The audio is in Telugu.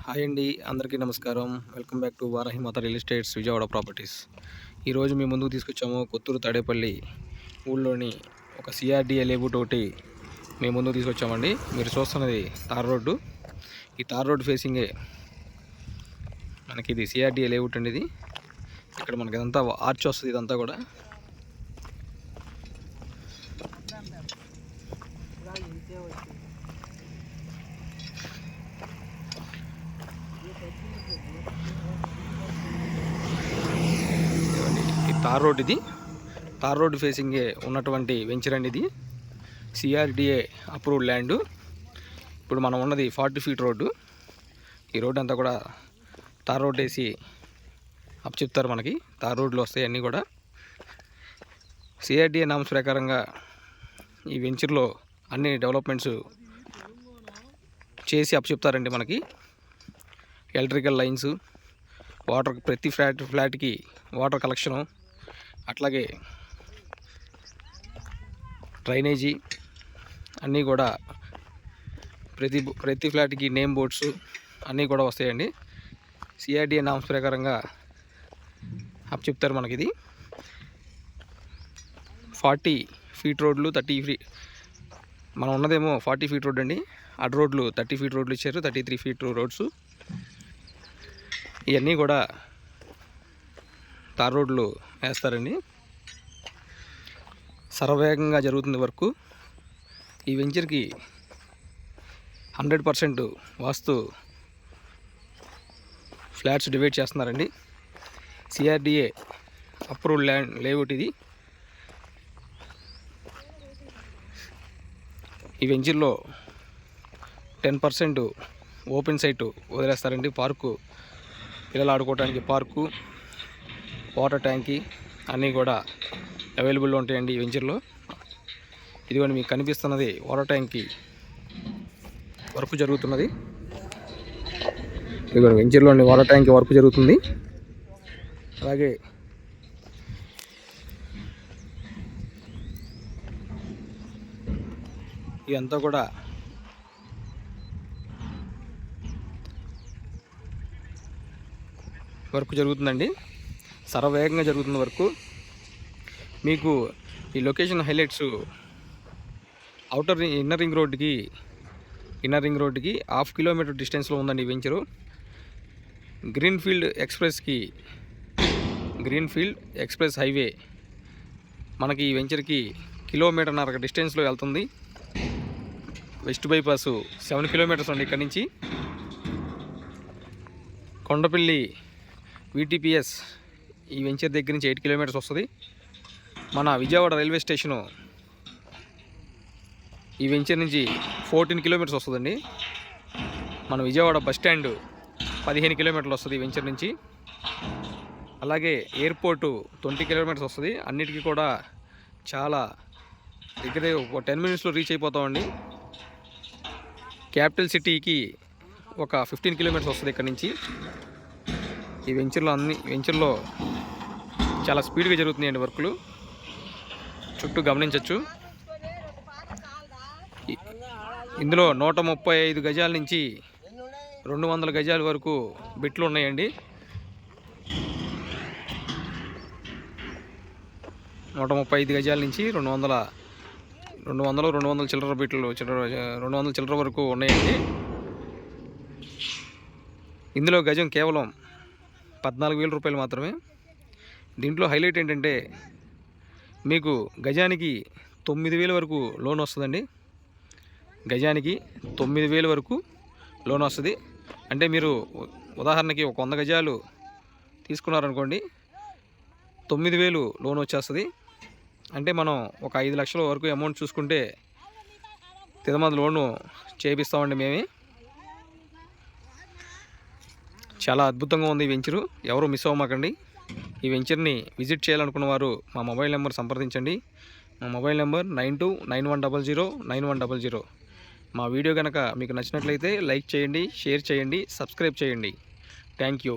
హాయ్ అండి, అందరికీ నమస్కారం. Welcome back to Varahi Mata real estates Vijayawada properties. ఈరోజు మీ ముందుకు తీసుకొచ్చాము కొత్తూరు తాడేపల్లి ఊళ్ళోని ఒక సిఆర్డిఏ లేఅవుట్ ఒకటి మీ ముందుకు తీసుకొచ్చామండి. మీరు చూస్తున్నది తార్ రోడ్డు. ఈ తార్ రోడ్డు ఫేసింగే మనకి ఇది సిఆర్డిఏ లేఅవుట్ అండి. ఇది ఇక్కడ మనకి ఇదంతా ఆర్చ్ వస్తుంది. ఇదంతా కూడా ఈ తార్ రోడ్, ఇది తార్ రోడ్ ఫేసింగే ఉన్నటువంటి వెంచర్ అండి. ఇది సిఆర్డిఏ అప్రూవ్డ్ ల్యాండ్. ఇప్పుడు మనం ఉన్నది 40 ఫీట్ రోడ్డు. ఈ రోడ్డు అంతా కూడా తార్ రోడ్ వేసి అప్ చెప్తారు. మనకి తార్ రోడ్లు వస్తాయి అన్నీ కూడా. సిఆర్డిఏ నామ్స్ ప్రకారంగా ఈ వెంచర్లో అన్ని డెవలప్మెంట్స్ చేసి అప్ చెప్తారండి. మనకి ఎలక్ట్రికల్ లైన్స్, వాటర్, ప్రతి ఫ్లాట్కి వాటర్ కలెక్షను, అట్లాగే డ్రైనేజీ అన్నీ కూడా ప్రతి ఫ్లాట్కి నేమ్ బోర్డ్స్ అన్నీ కూడా వస్తాయండి. సిఆర్డిఏ నామ్స్ ప్రకారంగా అప్ చెప్తారు మనకి. ఇది 40 ఫీట్ రోడ్లు, 30 ఫీట్, మనం ఉన్నదేమో 40 ఫీట్ రోడ్ అండి. అడ్ రోడ్లు 30 ఫీట్ రోడ్లు ఇచ్చారు, 33 ఫీట్ రోడ్స్. ఇవన్నీ కూడా తార్ రోడ్లు వేస్తారండి. సర్వవేగంగా జరుగుతుంది వర్క్. ఈ వెంచర్కి 100% వాస్తు ఫ్లాట్స్ డివైడ్ చేస్తున్నారండి. సిఆర్డిఏ అప్రూవ్డ్ ల్యాండ్ లేఅవుట్ ఇది. ఈ వెంచర్లో 10% ఓపెన్ సైట్ వదిలేస్తారండి. పార్కు, పిల్లలు ఆడుకోవడానికి పార్కు, వాటర్ ట్యాంకీ అన్నీ కూడా అవైలబుల్లో ఉంటాయండి ఈ వెంచర్లో. ఇదిగోండి మీకు కనిపిస్తున్నది వాటర్ ట్యాంకీ వర్క్ జరుగుతున్నది. ఇదిగోండి వెంచర్లోని వాటర్ ట్యాంకీ వర్క్ జరుగుతుంది. అలాగే ఇదంతా కూడా వర్క్ జరుగుతుందండి. సర్వవేగంగా జరుగుతుంది వర్క్. మీకు ఈ లొకేషన్ హైలైట్స్ ఇన్నర్ రింగ్ రోడ్డుకి 1/2 కిలోమీటర్ డిస్టెన్స్లో ఉందండి ఈ వెంచరు. గ్రీన్ఫీల్డ్ ఎక్స్ప్రెస్ హైవే మనకి ఈ వెంచర్కి 1.5 కిలోమీటర్ డిస్టెన్స్లో వెళ్తుంది. వెస్ట్ బైపాస్ 7 కిలోమీటర్స్ ఉంది ఇక్కడ నుంచి. కొండపల్లి VTPS ఈ వెంచర్ దగ్గర నుంచి 8 కిలోమీటర్స్ వస్తుంది. మన విజయవాడ రైల్వే స్టేషను ఈ వెంచర్ నుంచి 14 కిలోమీటర్స్ వస్తుందండి. మన విజయవాడ బస్ స్టాండ్ 15 కిలోమీటర్లు వస్తుంది ఈ వెంచర్ నుంచి. అలాగే ఎయిర్పోర్టు 20 కిలోమీటర్స్ వస్తుంది. అన్నిటికీ కూడా చాలా దగ్గరే, ఒక 10 మినిట్స్లో రీచ్ అయిపోతామండి. క్యాపిటల్ సిటీకి ఒక 15 కిలోమీటర్స్ వస్తుంది ఇక్కడ నుంచి. ఈ వెంచర్లో చాలా స్పీడ్గా జరుగుతున్నాయండి వర్కులు. చుట్టూ గమనించవచ్చు. ఇందులో 135 గజాల నుంచి 200 గజాల వరకు బిట్లు ఉన్నాయండి. 135 గజాల నుంచి 200 చిల్లర బిట్లు, 200 చిల్లర వరకు ఉన్నాయండి. ఇందులో గజం కేవలం 14,000 రూపాయలు మాత్రమే. దీంట్లో హైలైట్ ఏంటంటే మీకు గజానికి 9,000 వరకు లోన్ వస్తుందండి. గజానికి 9,000 వరకు లోన్ వస్తుంది. అంటే మీరు ఉదాహరణకి ఒక 100 గజాలు తీసుకున్నారనుకోండి, 9,000 లోన్ వచ్చేస్తుంది. అంటే మనం ఒక 5 లక్షల వరకు అమౌంట్ చూసుకుంటే తిరుమల లోను చేపిస్తామండి మేమే. చాలా అద్భుతంగా ఉంది ఈ వెంచరు. ఎవరు మిస్ అవ్వమాకండి. ఈ వెంచర్ని విజిట్ చేయాలనుకున్న వారు మా మొబైల్ నెంబర్ సంప్రదించండి. మా మొబైల్ నెంబర్ 9291009100. మా వీడియో కనుక మీకు నచ్చినట్లయితే లైక్ చేయండి, షేర్ చేయండి, సబ్స్క్రైబ్ చేయండి. Thank you.